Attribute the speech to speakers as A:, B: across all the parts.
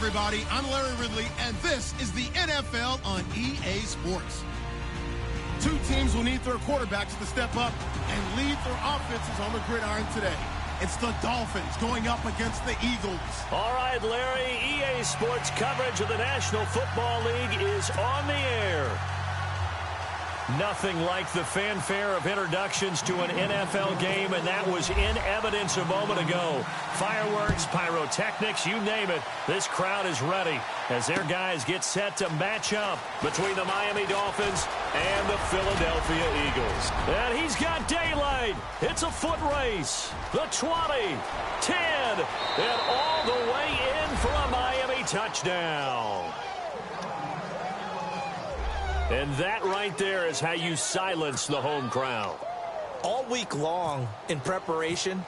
A: everybody. I'm Larry Ridley, and this is the NFL on EA Sports. Two teams will need their quarterbacks to step up and lead their offenses on the gridiron today. It's the Dolphins going up against the Eagles.
B: All right, Larry, EA Sports coverage of the National Football League is on the air. Nothing like the fanfare of introductions to an NFL game, and that was in evidence a moment ago. Fireworks, pyrotechnics, you name it. This crowd is ready as their guys get set to match up between the Miami Dolphins and the Philadelphia Eagles. And he's got daylight. It's a foot race. The 20, 10, and all the way in for a Miami touchdown. And that right there is how you silence the home crowd.
C: All week long in preparation,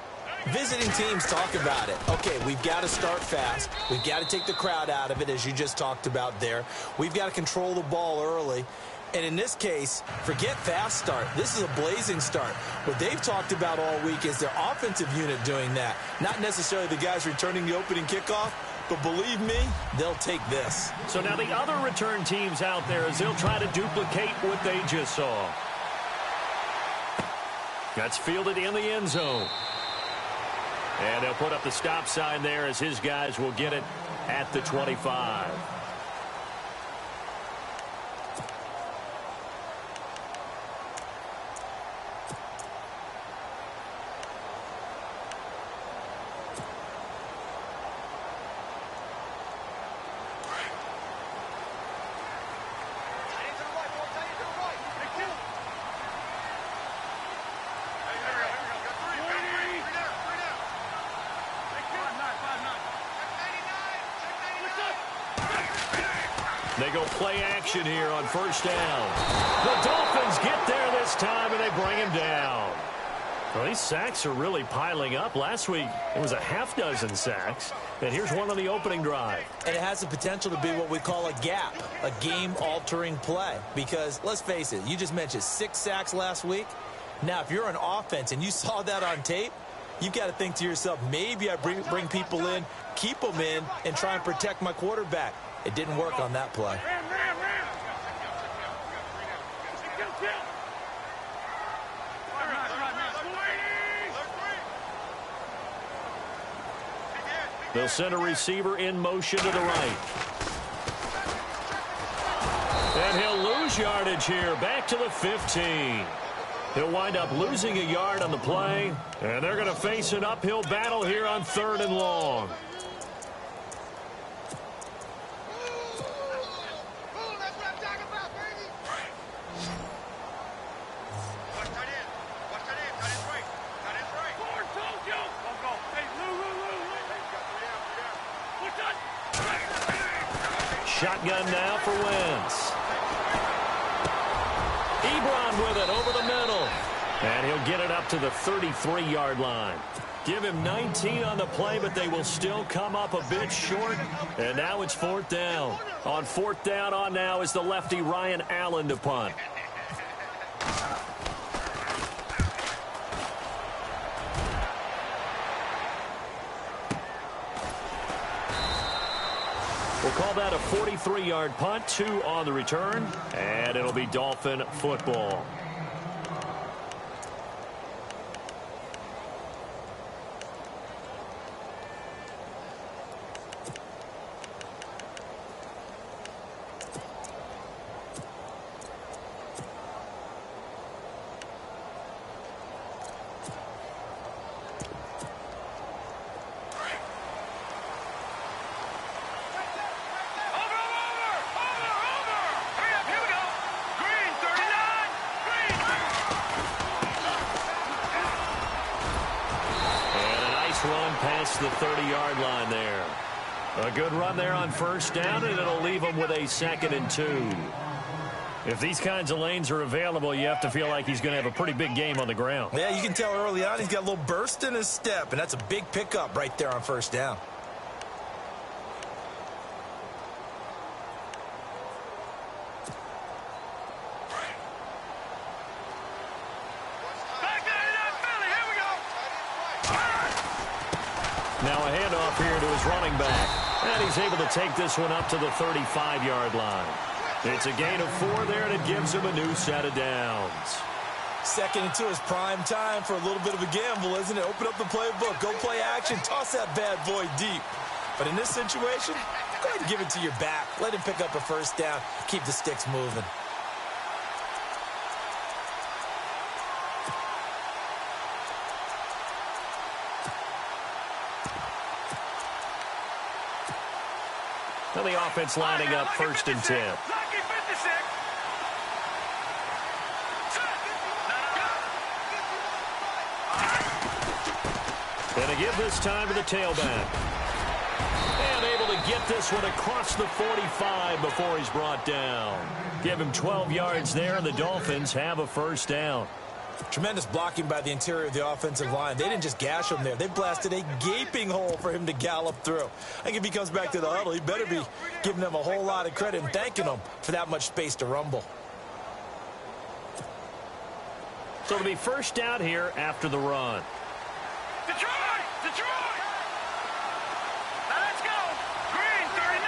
C: visiting teams talk about it. Okay, we've got to start fast. We've got to take the crowd out of it, as you just talked about there. We've got to control the ball early. And in this case, forget fast start. This is a blazing start. What they've talked about all week is their offensive unit doing that. Not necessarily the guys returning the opening kickoff, but believe me, they'll take this.
B: So now the other return teams out there as they'll try to duplicate what they just saw. That's fielded in the end zone. And they'll put up the stop sign there as his guys will get it at the 25. They go play action here on first down. The Dolphins get there this time, and they bring him down. Well, these sacks are really piling up. Last week, it was a half dozen sacks. And here's one on the opening drive.
C: And it has the potential to be what we call a gap, a game-altering play. Because, let's face it, you just mentioned 6 sacks last week. Now, if you're an offense and you saw that on tape, you've got to think to yourself, maybe I bring people in, keep them in, and try and protect my quarterback. It didn't work on that play.
B: They'll send a receiver in motion to the right. And he'll lose yardage here, back to the 15. He'll wind up losing a yard on the play, and they're going to face an uphill battle here on 3rd and long. Shotgun now for Wentz. Ebron with it over the middle. And he'll get it up to the 33-yard line. Give him 19 on the play, but they will still come up a bit short. And now it's 4th down. On 4th down on now is the lefty Ryan Allen to punt. We'll call that a 43-yard punt, 2 on the return, and it'll be Dolphin football. Past the 30-yard line there. A good run there on first down, and it'll leave them with a 2nd and 2. If these kinds of lanes are available, you have to feel like he's going to have a pretty big game on the ground.
C: Yeah, you can tell early on he's got a little burst in his step, and that's a big pickup right there on first down.
B: Now a handoff here to his running back. And he's able to take this one up to the 35-yard line. It's a gain of 4 there, and it gives him a new set of downs.
C: 2nd and 2 is prime time for a little bit of a gamble, isn't it? Open up the playbook, go play action, toss that bad boy deep. But in this situation, go ahead and give it to your back. Let him pick up a first down, keep the sticks moving.
B: Well, the offense lining up 1st and 10. And a give this time to the tailback. And able to get this one across the 45 before he's brought down. Give him 12 yards there, and the Dolphins have a first down.
C: Tremendous blocking by the interior of the offensive line. They didn't just gash him there. They blasted a gaping hole for him to gallop through. I think if he comes back to the huddle, he better be giving them a whole lot of credit and thanking them for that much space to rumble.
B: So it'll be first down here after the run.
D: Detroit! Detroit! Now let's go! Green, 39!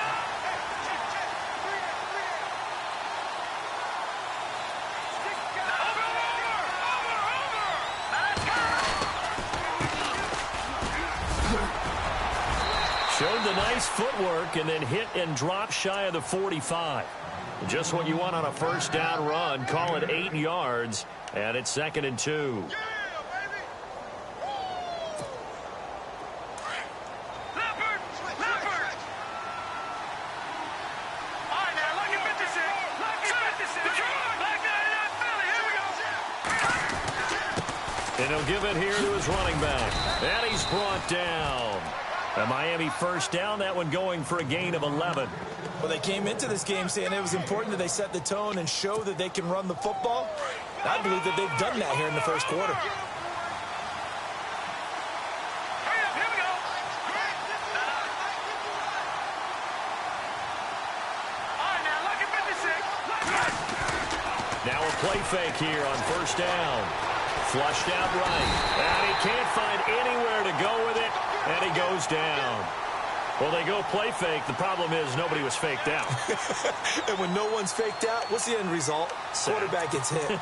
B: Showed the nice footwork and then hit and drop shy of the 45. Just what you want on a first down run. Call it 8 yards, and it's 2nd and 2. And he'll give it here to his running back. And he's brought down. A Miami first down, that one going for a gain of 11.
C: Well, they came into this game saying it was important that they set the tone and show that they can run the football. I believe that they've done that here in the first quarter.
B: Now a play fake here on first down. Flushed out right. And he can't find anywhere to go with it. And he goes down. Well, they go play fake. The problem is nobody was faked out.
C: And when no one's faked out, what's the end result?
B: Sack.
C: Quarterback gets hit.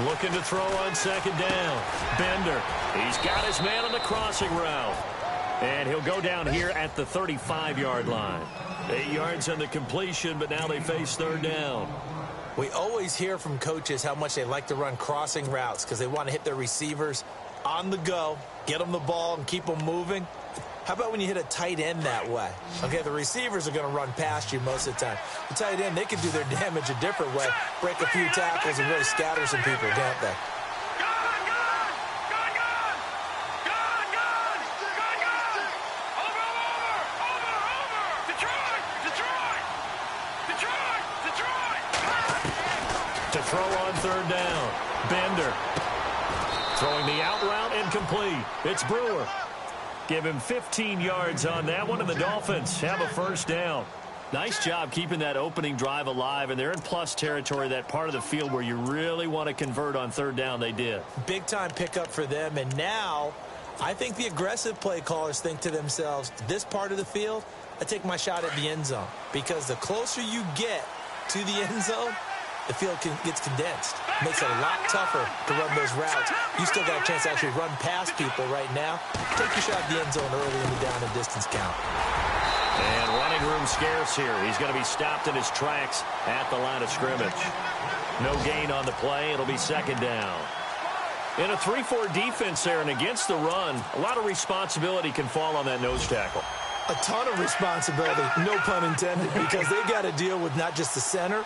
B: Looking to throw on second down. Bender. He's got his man on the crossing route. And he'll go down here at the 35-yard line. 8 yards on the completion, but now they face third down.
C: We always hear from coaches how much they like to run crossing routes because they want to hit their receivers on the go, get them the ball, and keep them moving. How about when you hit a tight end that way? Okay, the receivers are going to run past you most of the time. The tight end, they can do their damage a different way, break a few tackles and really scatter some people, can't they?
B: To throw on third down. Bender. Throwing the out route incomplete. It's Brewer. Give him 15 yards on that one, and the Dolphins have a first down. Nice job keeping that opening drive alive, and they're in plus territory, that part of the field where you really want to convert on third down. They did.
C: Big-time pickup for them, and now I think the aggressive play callers think to themselves, this part of the field, I take my shot at the end zone, because the closer you get to the end zone, the field gets condensed. Makes it a lot tougher to run those routes. You still got a chance to actually run past people right now. Take your shot at the end zone early in the down and distance count.
B: And running room scarce here. He's going to be stopped in his tracks at the line of scrimmage. No gain on the play. It'll be second down. In a 3-4 defense there and against the run, a lot of responsibility can fall on that nose tackle.
C: A ton of responsibility, no pun intended, because they've got to deal with not just the center,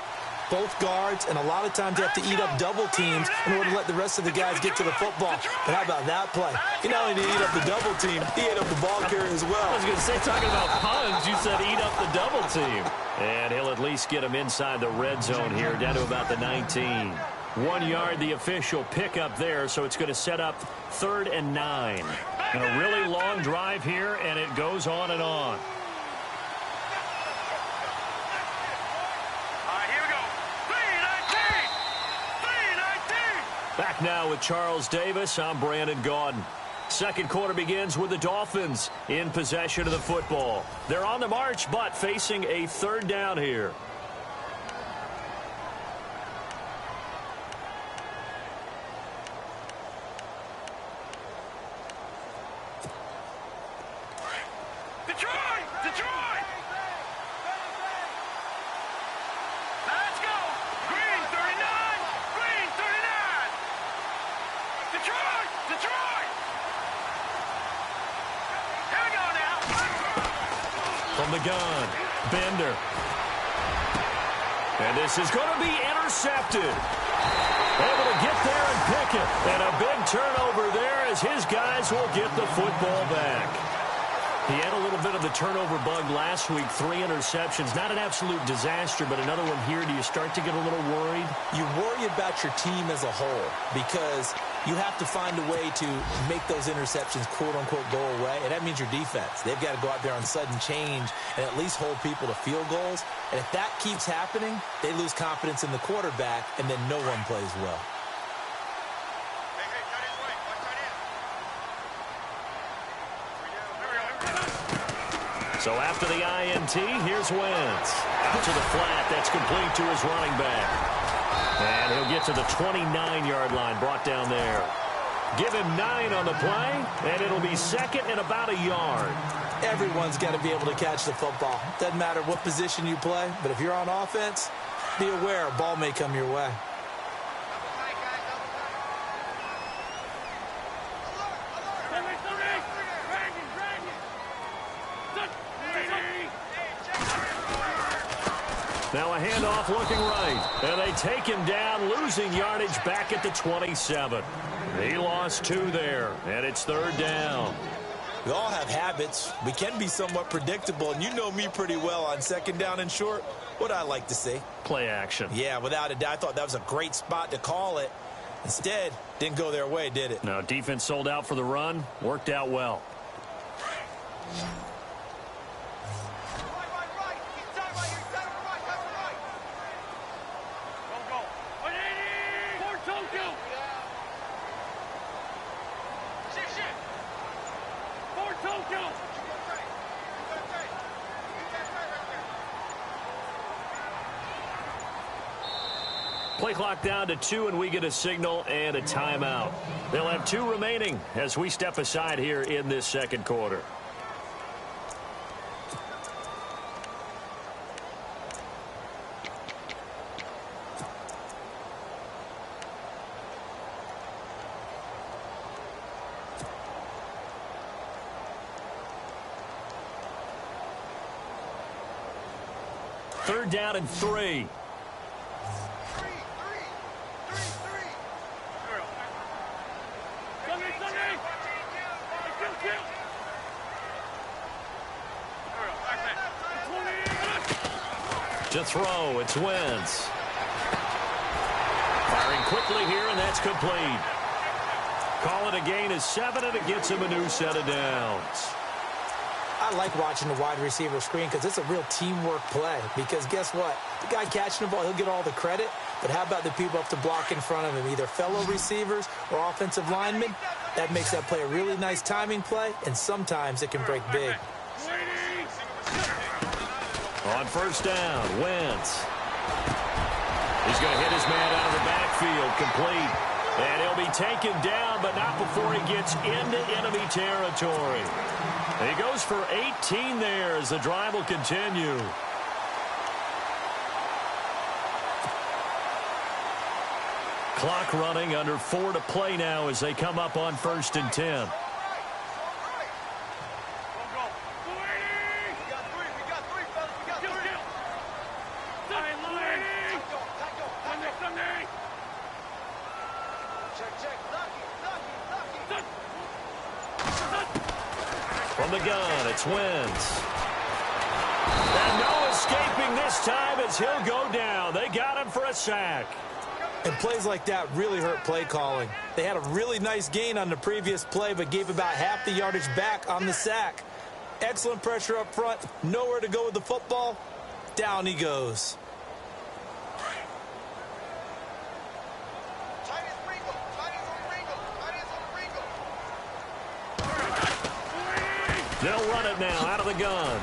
C: both guards, and a lot of times they have to eat up double teams in order to let the rest of the guys get to the football. But how about that play? He not only did he eat up the double team, he ate up the ball carrier as well.
B: I was going to say, talking about puns, you said eat up the double team. And he'll at least get him inside the red zone here, down to about the 19. 1 yard, the official pickup there, so it's going to set up 3rd and 9. And a really long drive here, and it goes on and on. Back now with Charles Davis. I'm Brandon Gaudin. Second quarter begins with the Dolphins in possession of the football. They're on the march, but facing a third down here.
D: Detroit! Detroit! Let's go! Green 39! Green 39! Detroit! Detroit! Here we go now!
B: From the gun, Bender. And this is going to be intercepted. Able to get there and pick it. And a big turnover there as his guys will get the football back. He had a little bit of the turnover bug last week, 3 interceptions. Not an absolute disaster, but another one here. Do you start to get a little worried?
C: You worry about your team as a whole because you have to find a way to make those interceptions, quote-unquote, go away. And that means your defense. They've got to go out there on sudden change and at least hold people to field goals. And if that keeps happening, they lose confidence in the quarterback, and then no one plays well.
B: So after the INT, here's Wentz. Out to the flat. That's complete to his running back. And he'll get to the 29-yard line, brought down there. Give him 9 on the play, and it'll be second and about a yard.
C: Everyone's got to be able to catch the football. Doesn't matter what position you play, but if you're on offense, be aware a ball may come your way.
B: Now a handoff looking right. And they take him down, losing yardage back at the 27. He lost 2 there, and it's third down.
C: We all have habits. We can be somewhat predictable, and you know me pretty well on second down and short. What I like to see.
B: Play action.
C: Yeah, without a doubt. I thought that was a great spot to call it. Instead, didn't go their way, did it?
B: No, defense sold out for the run. Worked out well. Play clock down to 2, and we get a signal and a timeout. They'll have 2 remaining as we step aside here in this second quarter. Third down and 3. To throw, it's Wentz. Firing quickly here, and that's complete. Call it a gain of 7, and it gets him a new set of downs.
C: I like watching the wide receiver screen because it's a real teamwork play. Because guess what? The guy catching the ball, he'll get all the credit. But how about the people up to block in front of him, either fellow receivers or offensive linemen? That makes that play a really nice timing play, and sometimes it can break big.
B: On first down, Wentz. He's going to hit his man out of the backfield, complete. And he'll be taken down, but not before he gets into enemy territory. And he goes for 18 there as the drive will continue. Clock running, under 4 to play now as they come up on first and 10. From the gun, it's Wentz. And no escaping this time as he'll go down. They got him for a sack.
C: And plays like that really hurt play calling. They had a really nice gain on the previous play, but gave about half the yardage back on the sack. Excellent pressure up front. Nowhere to go with the football. Down he goes.
B: They'll run it now out of the gun.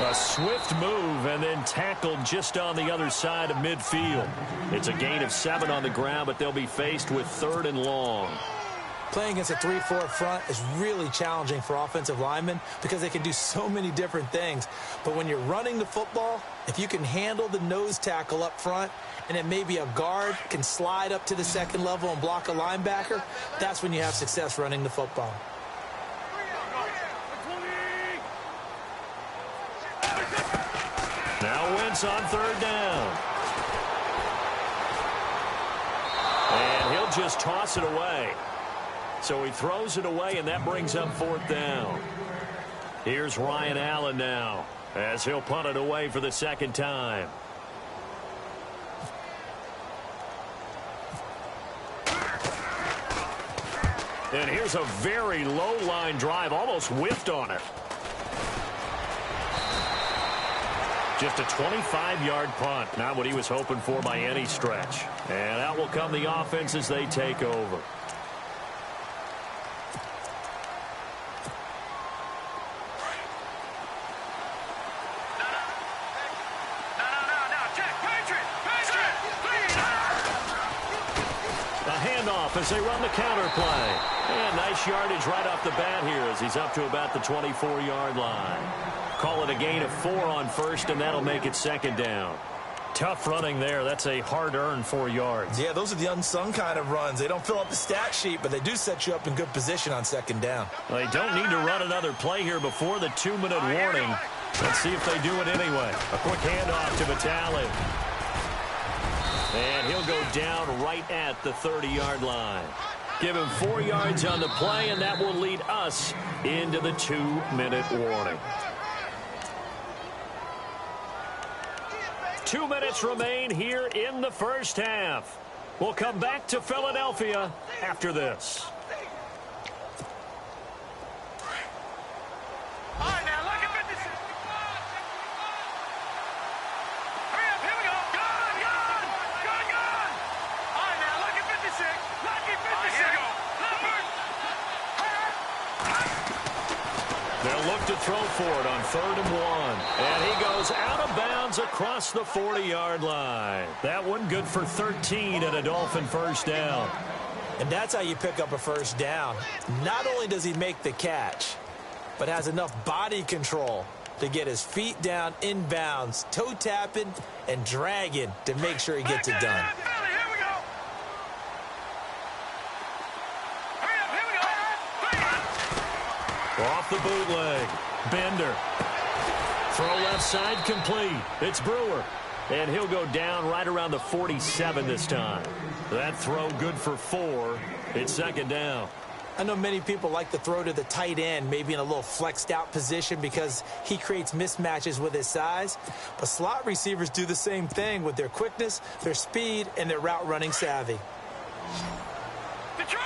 B: A swift move and then tackled just on the other side of midfield. It's a gain of 7 on the ground, but they'll be faced with 3rd and long.
C: Playing against a 3-4 front is really challenging for offensive linemen because they can do so many different things. But when you're running the football, if you can handle the nose tackle up front and then maybe a guard can slide up to the second level and block a linebacker, that's when you have success running the football.
B: Now Wentz on 3rd down. And he'll just toss it away. So he throws it away, and that brings up 4th down. Here's Ryan Allen now as he'll punt it away for the 2nd time. And here's a very low line drive, almost whiffed on it. Just a 25-yard punt, not what he was hoping for by any stretch. And out will come the offense as they take over. As they run the counter play. And nice yardage right off the bat here as he's up to about the 24-yard line. Call it a gain of 4 on 1st, and that'll make it 2nd down. Tough running there. That's a hard-earned 4 yards.
C: Yeah, those are the unsung kind of runs. They don't fill up the stat sheet, but they do set you up in good position on 2nd down.
B: Well, they don't need to run another play here before the 2-minute warning. Let's see if they do it anyway. A quick handoff to Vitale. And he'll go down right at the 30-yard line. Give him 4 yards on the play, and that will lead us into the 2-minute warning. 2 minutes remain here in the first half. We'll come back to Philadelphia after this.
D: All right, now, look at this. Hurry up, here we go. Gone. All right, now, look at 56. Lucky 56. Here we go.
B: They'll look to throw for it on 3rd and 1. And he goes out of bounds across the 40-yard line. That one good for 13 and a Dolphin first down.
C: And that's how you pick up a first down. Not only does he make the catch, but has enough body control to get his feet down inbounds, toe tapping and dragging to make sure he gets it done.
B: Off the bootleg. Bender. Throw left side complete. It's Brewer. And he'll go down right around the 47 this time. That throw good for 4. It's 2nd down.
C: I know many people like to throw to the tight end, maybe in a little flexed out position because he creates mismatches with his size. But slot receivers do the same thing with their quickness, their speed, and their route running savvy.
D: Detroit!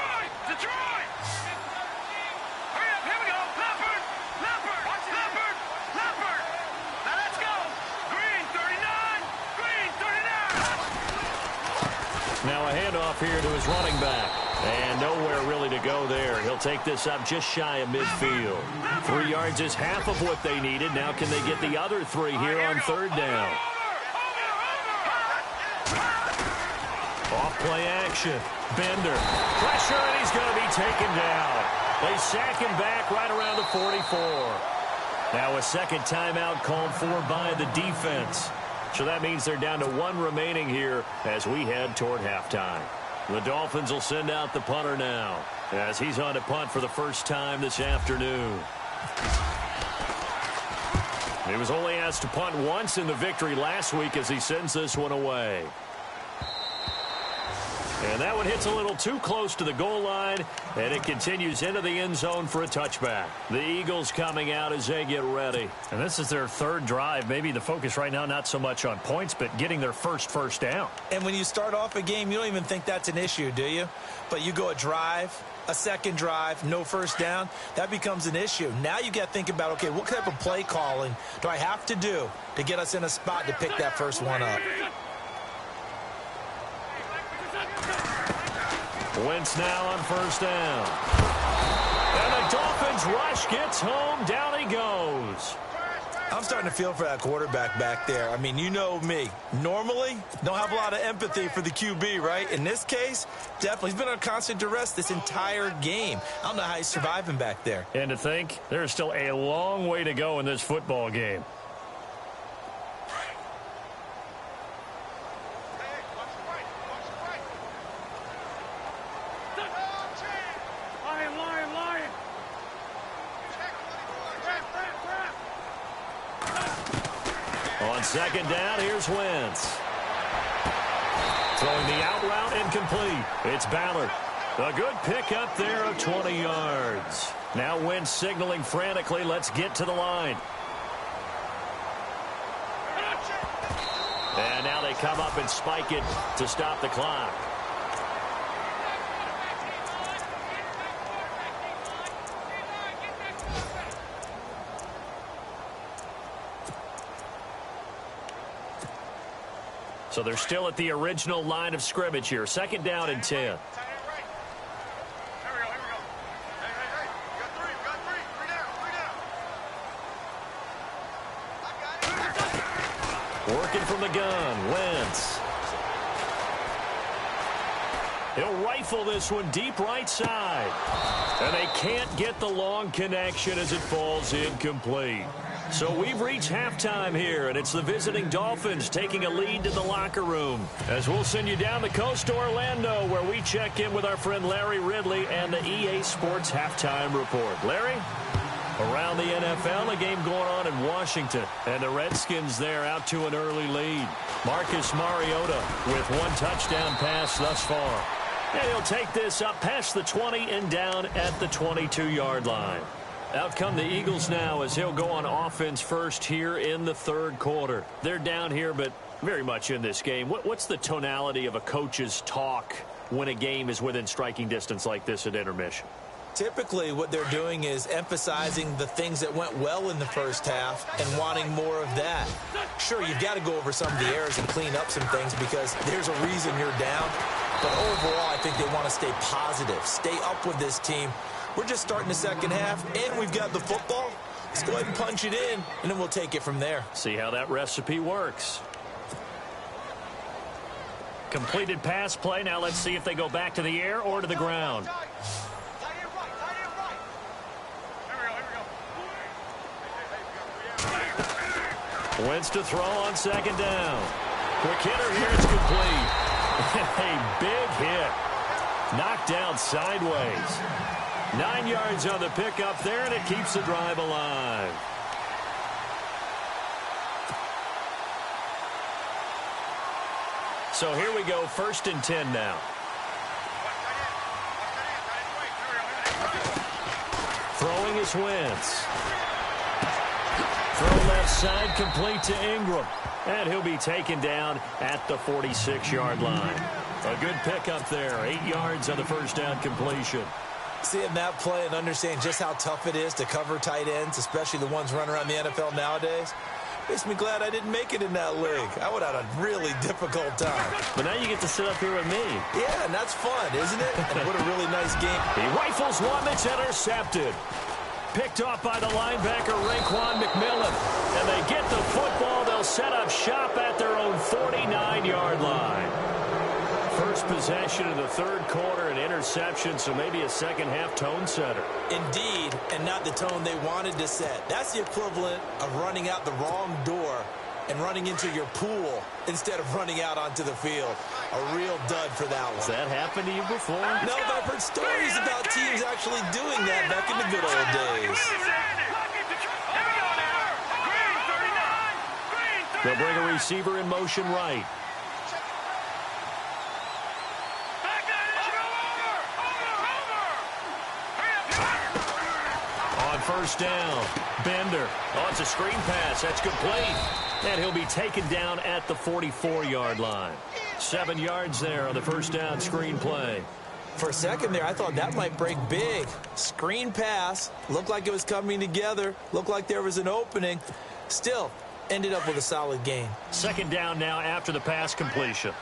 D: Hurry up, here we go. Leopard! Now let's go. Green 39.
B: Now a handoff here to his running back. And nowhere really to go there. He'll take this up just shy of midfield. 3 yards is half of what they needed. Now can they get the other 3 here on 3rd down? Off play action. Bender. Pressure, and he's going to be taken down. They sack him back right around the 44. Now a second timeout called for by the defense. So that means they're down to 1 remaining here as we head toward halftime. The Dolphins will send out the punter now as he's on to punt for the first time this afternoon. He was only asked to punt once in the victory last week as he sends this one away. And that one hits a little too close to the goal line, and it continues into the end zone for a touchback. The Eagles coming out as they get ready.
E: And this is their 3rd drive. Maybe the focus right now not so much on points, but getting their first down.
C: And when you start off a game, you don't even think that's an issue, do you? But you go a drive, a second drive, no first down, that becomes an issue. Now you got to think about, okay, what type of play calling do I have to do to get us in a spot to pick that first one up?
B: Wentz now on 1st down. And Dolphins rush gets home. Down he goes.
C: I'm starting to feel for that quarterback back there. I mean, you know me. Normally, don't have a lot of empathy for the QB, right? In this case, definitely. He's been on constant duress this entire game. I don't know how he's surviving back there.
B: And to think, there's still a long way to go in this football game. On second down, here's Wentz. Throwing the out route incomplete. It's Ballard. A good pickup there of 20 yards. Now Wentz signaling frantically, let's get to the line. And now they come up and spike it to stop the clock. So they're still at the original line of scrimmage here. Second down and 10. Working from the gun, Wentz. He'll rifle this one deep right side. And they can't get the long connection as it falls incomplete. So we've reached halftime here, and it's the visiting Dolphins taking a lead to the locker room. As we'll send you down the coast to Orlando, where we check in with our friend Larry Ridley and the EA Sports Halftime Report. Larry? Around the NFL, a game going on in Washington, and the Redskins there out to an early lead. Marcus Mariota with one touchdown pass thus far. And he'll take this up past the 20 and down at the 22-yard line. Out come the Eagles now as he'll go on offense first here in the third quarter. They're down here, but very much in this game. What's the tonality of a coach's talk when a game is within striking distance like this at intermission?
C: Typically, what they're doing is emphasizing the things that went well in the first half and wanting more of that. Sure, you've got to go over some of the errors and clean up some things because there's a reason you're down. But overall, I think they want to stay positive, stay up with this team. We're just starting the second half, and we've got the football. Let's go ahead and punch it in, and then we'll take it from there.
B: See how that recipe works. Completed pass play. Now let's see if they go back to the air or to the ground. Wentz to throw on second down. Quick hitter here. It's complete. A big hit. Knocked down sideways. 9 yards on the pickup there, and it keeps the drive alive. So here we go, 1st and 10 now. Throwing is Wentz. Throw left side, complete to Ingram. And he'll be taken down at the 46-yard line. A good pickup there, 8 yards on the first down completion.
C: Seeing that play and understanding just how tough it is to cover tight ends, especially the ones running around the NFL nowadays, makes me glad I didn't make it in that league. I would have had a really difficult time.
B: But now you get to sit up here with me.
C: Yeah, and that's fun, isn't it? And what a really nice game.
B: He rifles one that's intercepted. Picked off by the linebacker, Raekwon McMillan. And they get the football. They'll set up shop at their own 49-yard line. First possession of the third quarter, an interception, so maybe a second-half tone setter.
C: Indeed, and not the tone they wanted to set. That's the equivalent of running out the wrong door and running into your pool instead of running out onto the field. A real dud for that one.
B: Has that happened to you before?
C: No, but I've heard stories about teams actually doing that back in the good old days.
B: They'll bring a receiver in motion right. First down. Bender. Oh, it's a screen pass. That's complete. And he'll be taken down at the 44-yard line. 7 yards there on the first down screen play.
C: For a second there, I thought that might break big. Screen pass. Looked like it was coming together. Looked like there was an opening. Still, ended up with a solid game.
B: Second down now after the pass completion.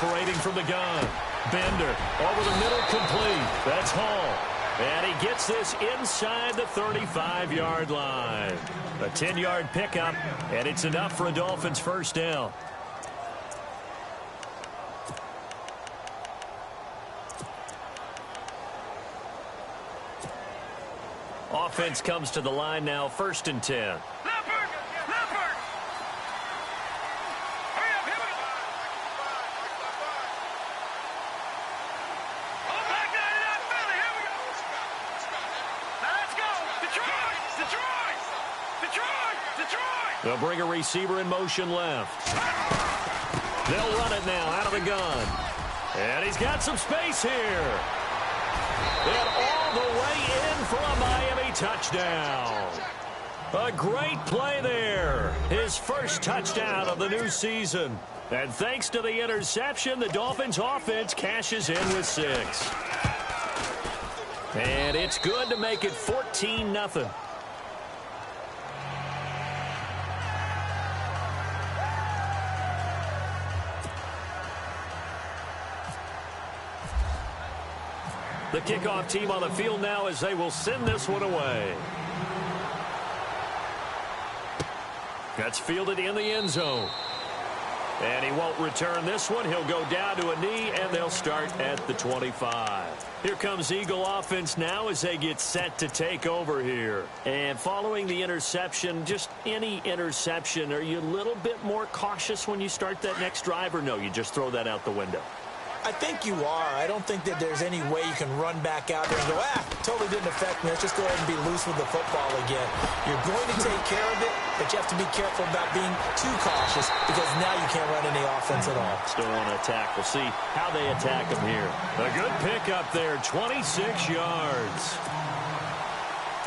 B: Operating from the gun. Bender over the middle, complete. That's Hall. And he gets this inside the 35-yard line. A 10-yard pickup, and it's enough for a Dolphins first down. Offense comes to the line now, 1st and 10. They'll bring a receiver in motion left. They'll run it now out of the gun. And he's got some space here. And all the way in for a Miami touchdown. A great play there. His first touchdown of the new season. And thanks to the interception, the Dolphins offense cashes in with 6. And it's good to make it 14-0. The kickoff team on the field now as they will send this one away. That's fielded in the end zone. And he won't return this one. He'll go down to a knee, and they'll start at the 25. Here comes Eagle offense now as they get set to take over here. And following the interception, just any interception, are you a little bit more cautious when you start that next drive, or no, you just throw that out the window?
C: I think you are. I don't think that there's any way you can run back out there and go, totally didn't affect me. Let's just go ahead and be loose with the football again. You're going to take care of it, but you have to be careful about being too cautious because now you can't run any offense at all.
B: Still want to attack. We'll see how they attack him here. A good pickup there, 26 yards.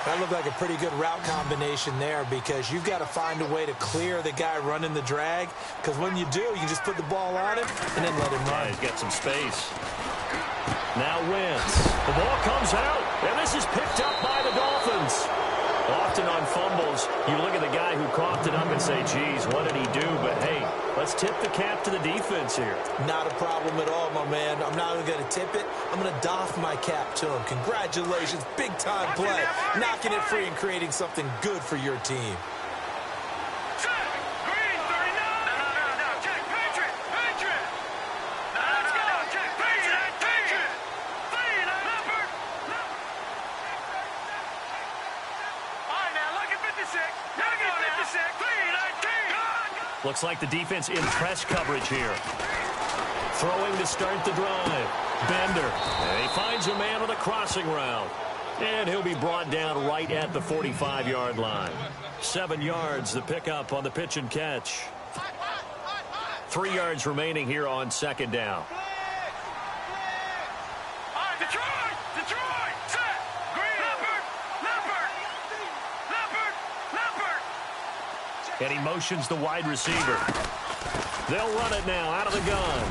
C: That looked like a pretty good route combination there because you've got to find a way to clear the guy running the drag because when you do, you can just put the ball on him and then let him run.
B: He's got some space. Now Wentz. The ball comes out, and this is picked up by the Dolphins. Often on fumbles, you look at the guy who coughed it up and say, geez, what did he do? But, hey, let's tip the cap to the defense here.
C: Not a problem at all, my man. I'm not even going to tip it. I'm going to doff my cap to him. Congratulations. Big-time play. Knocking it free and creating something good for your team.
B: Looks like the defense in press coverage here. Throwing to start the drive. Bender. And he finds a man on the crossing route. And he'll be brought down right at the 45-yard line. 7 yards, the pickup on the pitch and catch. 3 yards remaining here on 2nd down. And he motions the wide receiver. They'll run it now out of the gun.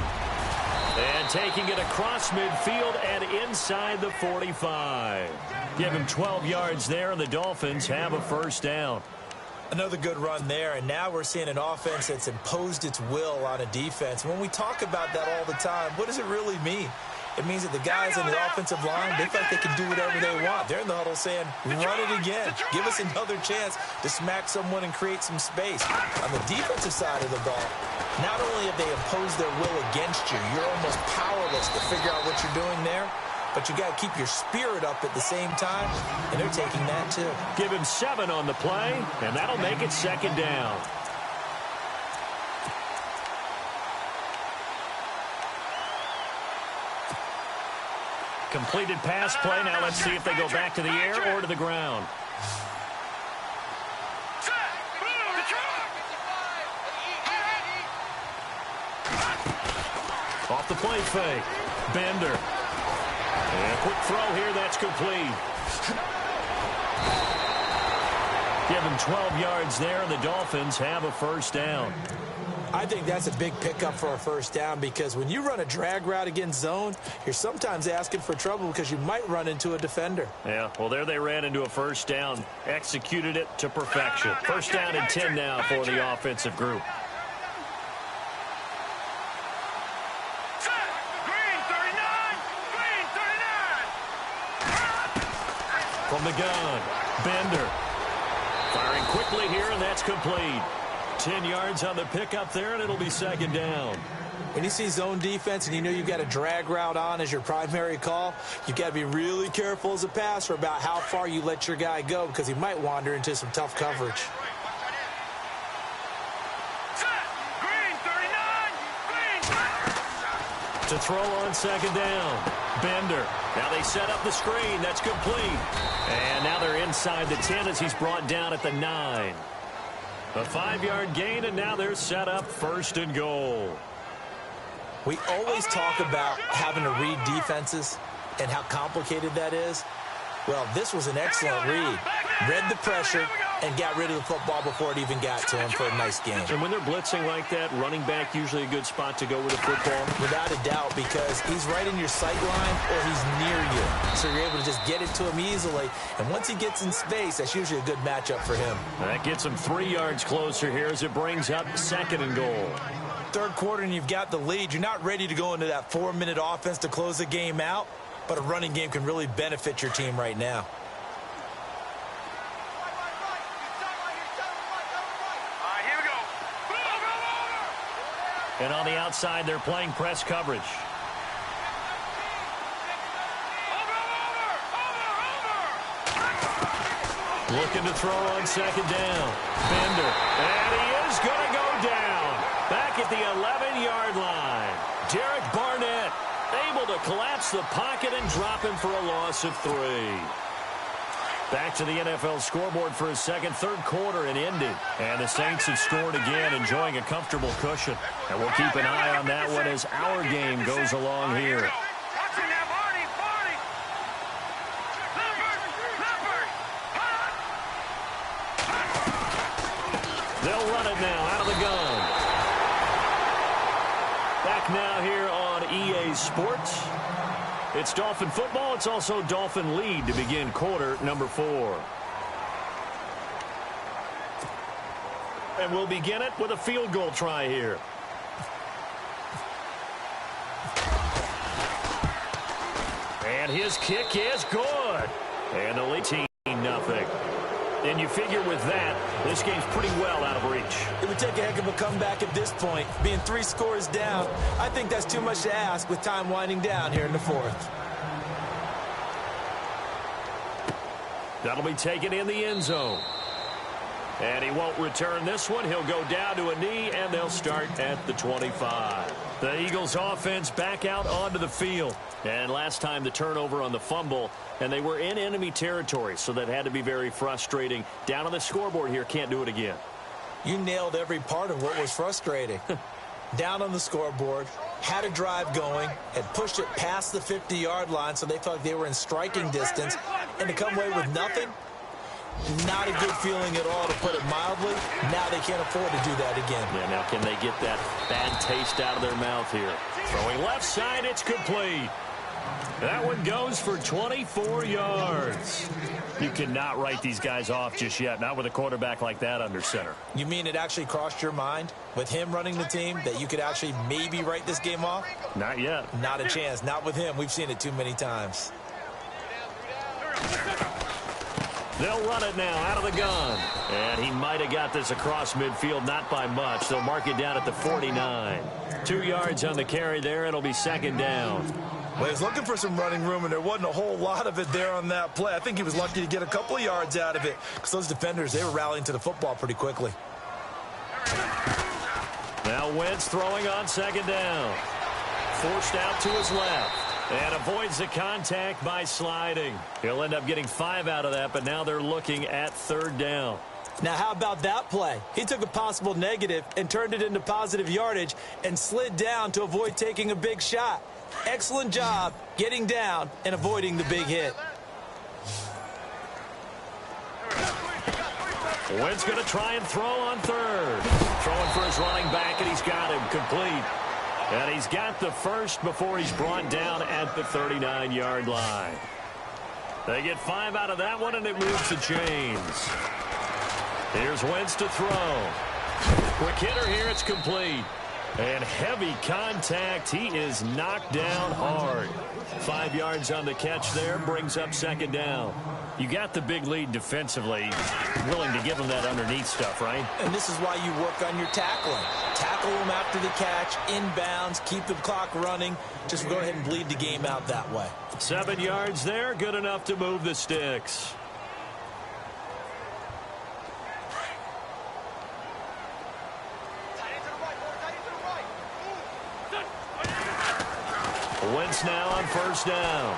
B: And taking it across midfield and inside the 45. Give him 12 yards there, and the Dolphins have a first down.
C: Another good run there, and now we're seeing an offense that's imposed its will on a defense. When we talk about that all the time, what does it really mean? It means that the guys in the offensive line, they feel like they can do whatever they want. They're in the huddle saying, run it again. Give us another chance to smack someone and create some space. On the defensive side of the ball, not only have they imposed their will against you, you're almost powerless to figure out what you're doing there, but you got to keep your spirit up at the same time, and they're taking that too.
B: Give him 7 on the play, and that'll make it 2nd down. Completed pass play. Now let's see if they go back to the air or to the ground. Off the play fake. Bender. And a quick throw here. That's complete. Give him 12 yards there, and the Dolphins have a first down.
C: I think that's a big pickup for a first down because when you run a drag route against zone, you're sometimes asking for trouble because you might run into a defender.
B: Yeah, well, there they ran into a first down, executed it to perfection. First down and 10 now for the offensive group. From the gun, Bender. Firing quickly here, and that's complete. 10 yards on the pickup there, and it'll be second down.
C: When you see zone defense and you know you've got a drag route on as your primary call, you've got to be really careful as a passer about how far you let your guy go because he might wander into some tough coverage.
B: To throw on second down, Bender. Now they set up the screen. That's complete. And now they're inside the 10 as he's brought down at the 9. A 5-yard gain, and now they're set up first and goal.
C: We always talk about having to read defenses and how complicated that is. Well, this was an excellent read. Read the pressure and got rid of the football before it even got to him for a nice game.
B: And when they're blitzing like that, running back usually a good spot to go with the football?
C: Without a doubt, because he's right in your sight line or he's near you. So you're able to just get it to him easily. And once he gets in space, that's usually a good matchup for him.
B: That gets him 3 yards closer here as it brings up second and goal.
C: Third quarter and you've got the lead. You're not ready to go into that 4-minute offense to close the game out, but a running game can really benefit your team right now.
D: Here we go.
B: And on the outside, they're playing press coverage. Looking to throw on second down. Bender. And he is going to go down. Back at the 11-yard line. Derek Barnett able to collapse the pocket and drop him for a loss of 3. Back to the NFL scoreboard for his third quarter and ended. And the Saints have scored again, enjoying a comfortable cushion. And we'll keep an eye on that one as our game goes along here. They'll run it now out of the gun. Back now here on EA Sports. It's Dolphin football. It's also Dolphin lead to begin quarter number 4. And we'll begin it with a field goal try here. And his kick is good. And the lead 18-0. And you figure with that, this game's pretty well out of reach.
C: It would take a heck of a comeback at this point. Being 3 scores down, I think that's too much to ask with time winding down here in the 4th.
B: That'll be taken in the end zone. And he won't return this one. He'll go down to a knee, and they'll start at the 25. The Eagles offense back out onto the field. And last time the turnover on the fumble, and they were in enemy territory, so that had to be very frustrating. Down on the scoreboard here, can't do it again.
C: You nailed every part of what was frustrating. Down on the scoreboard, had a drive going, had pushed it past the 50-yard line so they thought they were in striking distance, and to come away with nothing, not a good feeling at all, to put it mildly. Now they can't afford to do that again.
B: Yeah, now can they get that bad taste out of their mouth here? Throwing left side, it's complete. That one goes for 24 yards. You cannot write these guys off just yet, not with a quarterback like that under center.
C: You mean it actually crossed your mind with him running the team that you could actually maybe write this game off?
B: Not yet.
C: Not a chance. Not with him. We've seen it too many times.
B: They'll run it now out of the gun. And he might have got this across midfield, not by much. They'll mark it down at the 49. 2 yards on the carry there. It'll be second down.
C: Well, he was looking for some running room, and there wasn't a whole lot of it there on that play. I think he was lucky to get a couple of yards out of it because those defenders, they were rallying to the football pretty quickly.
B: Now Wentz throwing on second down. Forced out to his left. And avoids the contact by sliding. He'll end up getting 5 out of that, but now they're looking at third down.
C: Now, how about that play? He took a possible negative and turned it into positive yardage and slid down to avoid taking a big shot. Excellent job getting down and avoiding the big hit.
B: Wentz going to try and throw on third. Throwing for his running back, and he's got him complete. And he's got the first before he's brought down at the 39-yard line. They get 5 out of that one, and it moves the chains. Here's Wentz to throw. Quick hitter here, it's complete. And heavy contact. He is knocked down hard. 5 yards on the catch there, brings up second down.
E: You got the big lead defensively, willing to give them that underneath stuff, right?
C: And this is why you work on your tackling. Tackle them after the catch, inbounds, keep the clock running. Just go ahead and bleed the game out that way.
B: 7 yards there, good enough to move the sticks. Wentz now on first down.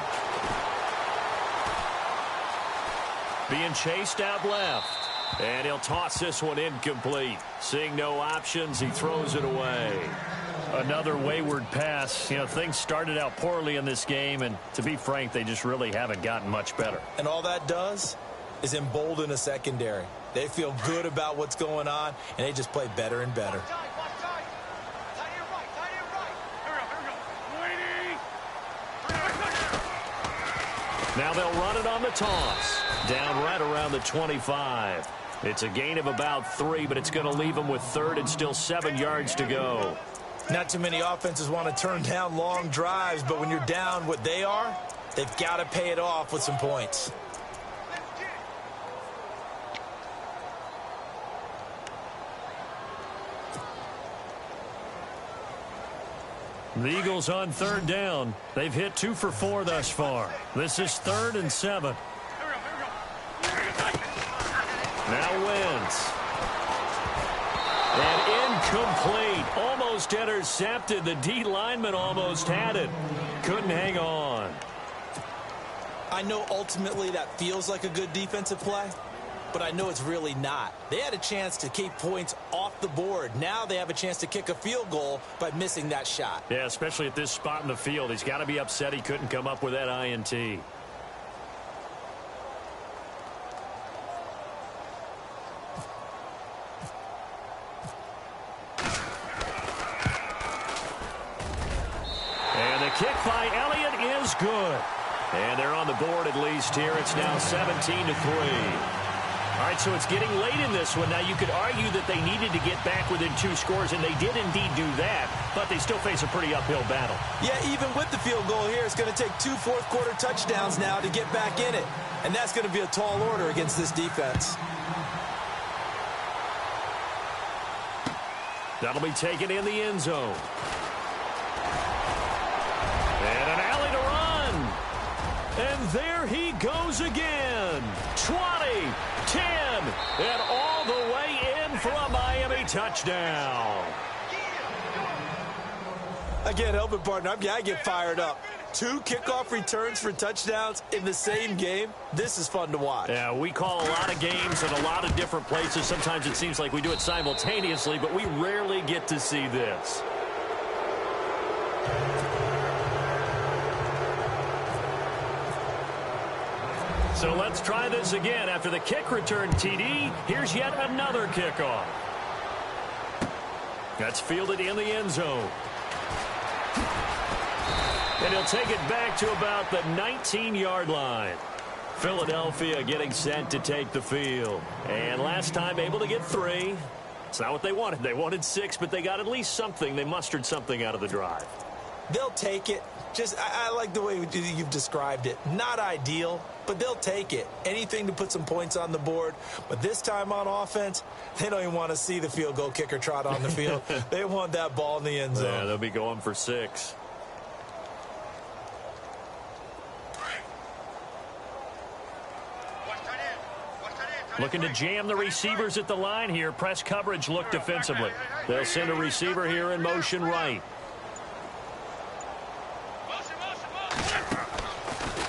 B: Being chased out left. And he'll toss this one incomplete. Seeing no options, he throws it away. Another wayward pass. You know, things started out poorly in this game, and to be frank, they just really haven't gotten much better.
C: And all that does is embolden a secondary. They feel good about what's going on, and they just play better and better.
B: Now they'll run it on the toss. Down right around the 25. It's a gain of about 3, but it's going to leave them with third and still 7 yards to go.
C: Not too many offenses want to turn down long drives, but when you're down what they are, they've got to pay it off with some points.
B: The Eagles on third down. They've hit 2 for 4 thus far. This is 3rd and 7. Now Wentz. And incomplete. Almost intercepted. The D lineman almost had it. Couldn't hang on.
C: I know ultimately that feels like a good defensive play, but I know it's really not. They had a chance to keep points off the board. Now they have a chance to kick a field goal by missing that shot.
B: Yeah, especially at this spot in the field. He's got to be upset he couldn't come up with that INT. And the kick by Elliott is good. And they're on the board at least here. It's now 17-3. All right, so it's getting late in this one. Now, you could argue that they needed to get back within 2 scores, and they did indeed do that, but they still face a pretty uphill battle.
C: Yeah, even with the field goal here, it's going to take 2 fourth-quarter touchdowns now to get back in it, and that's going to be a tall order against this defense.
B: That'll be taken in the end zone. And an alley to run. And there he goes again. 20, 10, and all the way in for a Miami touchdown.
C: Again, help it, partner. I get fired up. 2 kickoff returns for touchdowns in the same game. This is fun to watch.
B: Yeah, we call a lot of games in a lot of different places. Sometimes it seems like we do it simultaneously, but we rarely get to see this. So let's try this again. After the kick return TD, here's yet another kickoff. That's fielded in the end zone. And he'll take it back to about the 19-yard line. Philadelphia getting set to take the field. And last time able to get 3. It's not what they wanted. They wanted 6, but they got at least something. They mustered something out of the drive.
C: They'll take it. I like the way you've described it. Not ideal, but they'll take it. Anything to put some points on the board. But this time on offense, they don't even want to see the field goal kicker trot on the field. They want that ball in the end zone.
B: Yeah, they'll be going for 6. Looking to jam the receivers at the line here. Press coverage look defensively. They'll send a receiver here in motion right.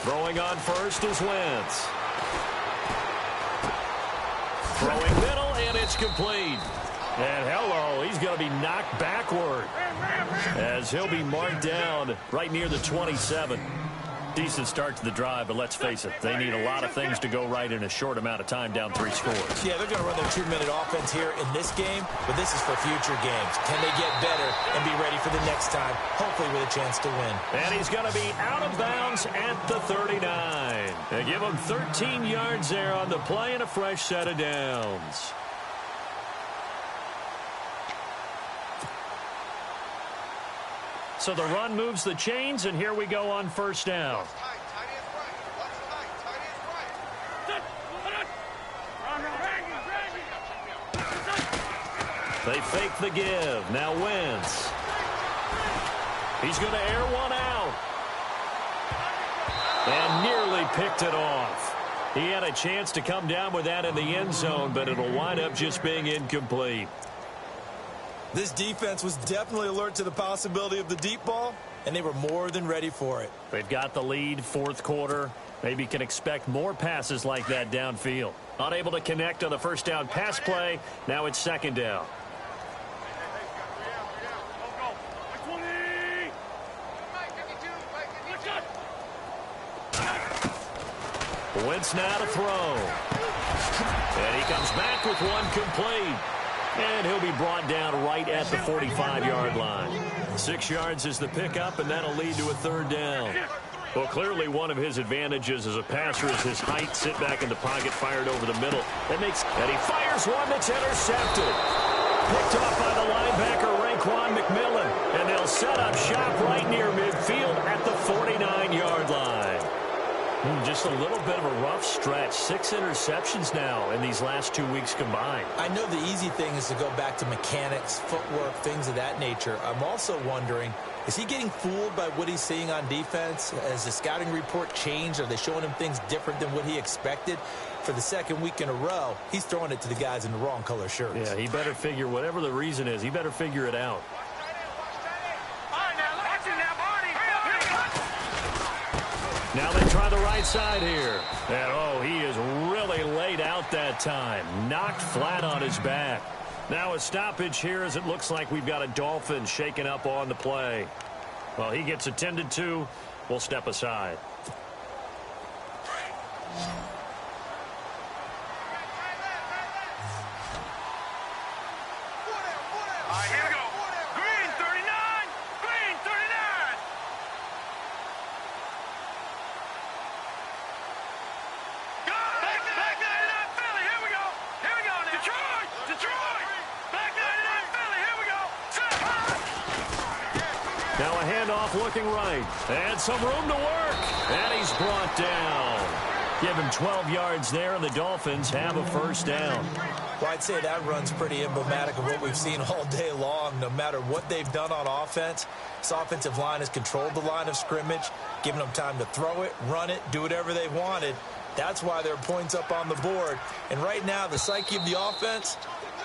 B: Throwing on first is Wentz. Throwing middle, and it's complete. And hello, he's going to be knocked backward as he'll be marked down right near the 27. Decent start to the drive, but let's face it, they need a lot of things to go right in a short amount of time, down 3 scores.
C: Yeah, they're going to run their 2-minute offense here in this game, but this is for future games. Can they get better and be ready for the next time, hopefully with a chance to win?
B: And he's going to be out of bounds at the 39. They give him 13 yards there on the play and a fresh set of downs. So the run moves the chains, and here we go on first down. They fake the give. Now Wentz. He's going to air one out. And nearly picked it off. He had a chance to come down with that in the end zone, but it'll wind up just being incomplete.
C: This defense was definitely alert to the possibility of the deep ball, and they were more than ready for it.
B: They've got the lead, fourth quarter. Maybe can expect more passes like that downfield. Unable to connect on the first down pass play. Now it's second down. Wentz now to throw. And he comes back with one complete. And he'll be brought down right at the 45-yard line. 6 yards is the pickup, and that'll lead to a third down. Well, clearly one of his advantages as a passer is his height. Sit back in the pocket, fired over the middle. And he fires one that's intercepted. Picked off by the linebacker, Raekwon McMillan. And they'll set up shop right near midfield at the 49-yard line. Just a little bit of a rough stretch. 6 interceptions now in these last 2 weeks combined.
C: I know the easy thing is to go back to mechanics, footwork, things of that nature. I'm also wondering, is he getting fooled by what he's seeing on defense? Has the scouting report changed? Are they showing him things different than what he expected? For the second week in a row, he's throwing it to the guys in the wrong color shirts.
B: Yeah, he better figure, whatever the reason is, he better figure it out. Now they try the right side here. And, oh, he is really laid out that time. Knocked flat on his back. Now a stoppage here as it looks like we've got a Dolphin shaking up on the play. Well, he gets attended to. We'll step aside.
D: Here we go. Green 39. Green 39. Back 99 Philly. Here we go. Here we go now. Detroit. Back 99 Philly. Here we go.
B: Now a handoff looking right. And some room to work. And he's brought down. Give him 12 yards there, and the Dolphins have a first down.
C: Well, I'd say that run's pretty emblematic of what we've seen all day long. No matter what they've done on offense, this offensive line has controlled the line of scrimmage, given them time to throw it, run it, do whatever they wanted. That's why there are points up on the board. And right now, the psyche of the offense,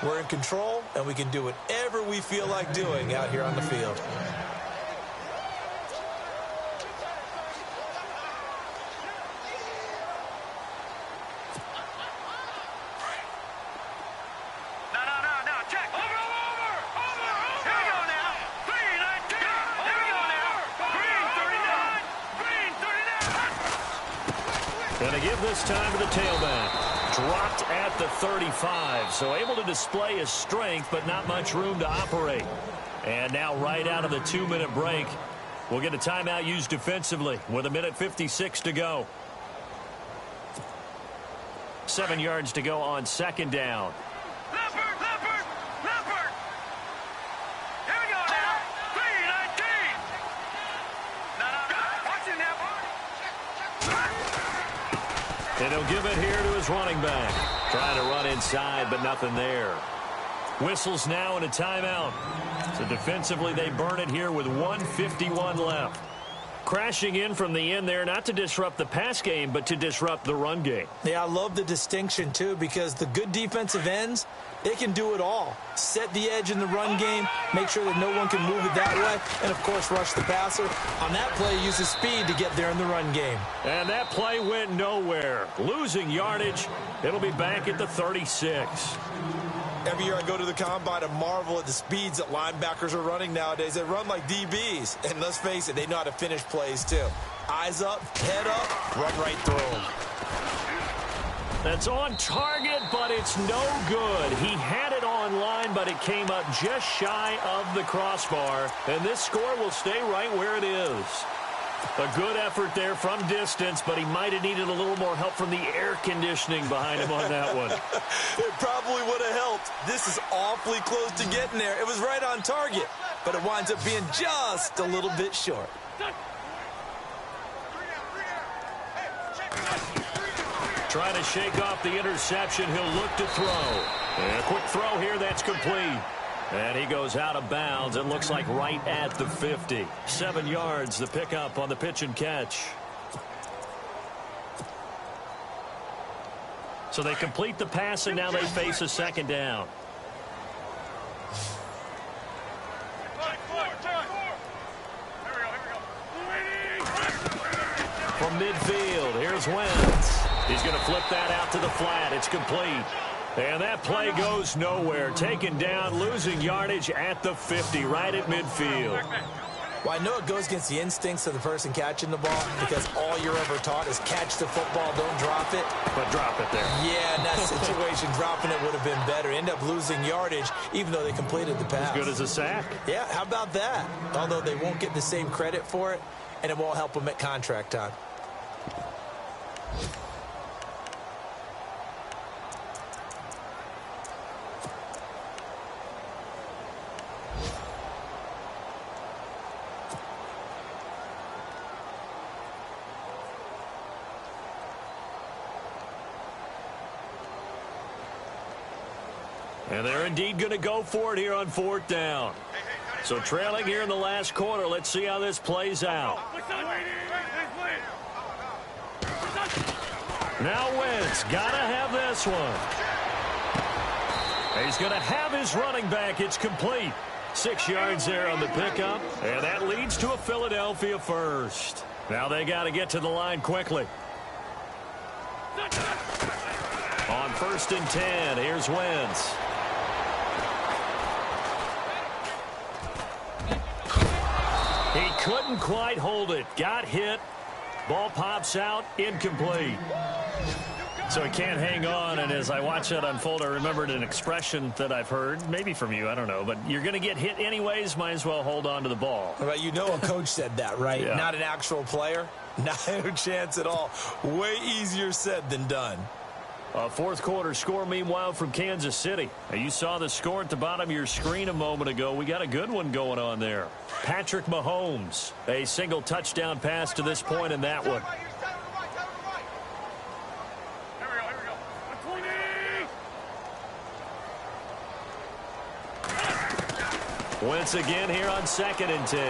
C: we're in control, and we can do whatever we feel like doing out here on the field.
B: Going to give this time to the tailback. Dropped at the 35, so able to display his strength, but not much room to operate. And now right out of the 2-minute break, we'll get a timeout used defensively with 1:56 to go. 7 yards to go on second down.
D: Leopard. Here we go now. 3-19. Watch it now.
B: And he'll give it here to his running back. Trying to run inside, but nothing there. Whistles now and a timeout. So defensively, they burn it here with 1:51 left. Crashing in from the end there, not to disrupt the pass game, but to disrupt the run game.
C: Yeah, I love the distinction, too, because the good defensive ends, they can do it all. Set the edge in the run game, make sure that no one can move it that way, and, of course, rush the passer. On that play, use the speed to get there in the run game.
B: And that play went nowhere. Losing yardage. It'll be back at the 36.
C: Every year I go to the combine and marvel at the speeds that linebackers are running nowadays. They run like DBs. And let's face it, they know how to finish plays, too. Eyes up, head up, run right through them.
B: That's on target, but it's no good. He had it on line, but it came up just shy of the crossbar. And this score will stay right where it is. A good effort there from distance, but he might have needed a little more help from the air conditioning behind him on that one.
C: It probably would have helped. This is awfully close to getting there. It was right on target, but it winds up being just a little bit short.
B: Trying to shake off the interception. He'll look to throw. And a quick throw here. That's complete. And he goes out of bounds. It looks like right at the 50. 7 yards, the pickup on the pitch and catch. So they complete the pass, and now they face a second down. From midfield, here's Wentz. He's going to flip that out to the flat. It's complete. And that play goes nowhere. Taken down, losing yardage at the 50, right at midfield.
C: Well, I know it goes against the instincts of the person catching the ball because all you're ever taught is catch the football, don't drop it.
B: But drop it there.
C: Yeah, in that situation, dropping it would have been better. End up losing yardage, even though they completed the pass.
B: As good as a sack.
C: Yeah, how about that? Although they won't get the same credit for it, and it won't help them at contract time.
B: And they're indeed going to go for it here on 4th down. So trailing here in the last quarter. Let's see how this plays out. Now Wentz got to have this one. He's going to have his running back. It's complete. 6 yards there on the pickup. And that leads to a Philadelphia first. Now they got to get to the line quickly. On 1st and 10, here's Wentz. He couldn't quite hold it. Got hit. Ball pops out. Incomplete. So he can't hang on, and as I watch that unfold, I remembered an expression that I've heard, maybe from you, I don't know, but you're going to get hit anyways, might as well hold on to the ball.
C: Well, you know a coach said that, right?
B: Yeah. Not
C: an actual player. No chance at all. Way easier said than done.
B: A 4th quarter score, meanwhile, from Kansas City. Now, you saw the score at the bottom of your screen a moment ago. We got a good one going on there. Patrick Mahomes, a single touchdown pass to this point in that one. Wentz again here on 2nd and 10.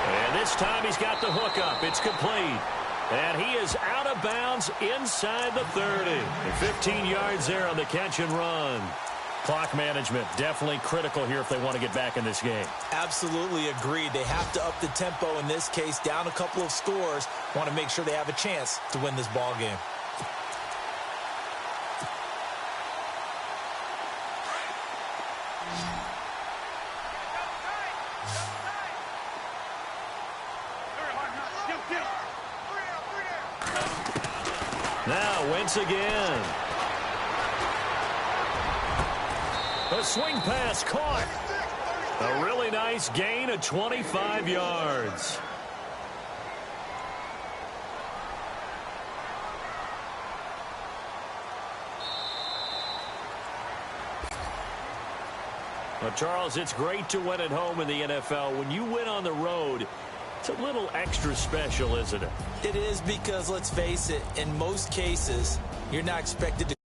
B: And this time he's got the hook up. It's complete. And he is out of bounds inside the 30. 15 yards there on the catch and run. Clock management definitely critical here if they want to get back in this game.
C: Absolutely agreed. They have to up the tempo in this case, down a couple of scores. Want to make sure they have a chance to win this ball game.
B: Now Wentz again. A swing pass caught. A really nice gain of 25 yards. Well, Charles, it's great to win at home in the NFL. When you win on the road, it's a little extra special, isn't it?
C: It is because, let's face it, in most cases, you're not expected to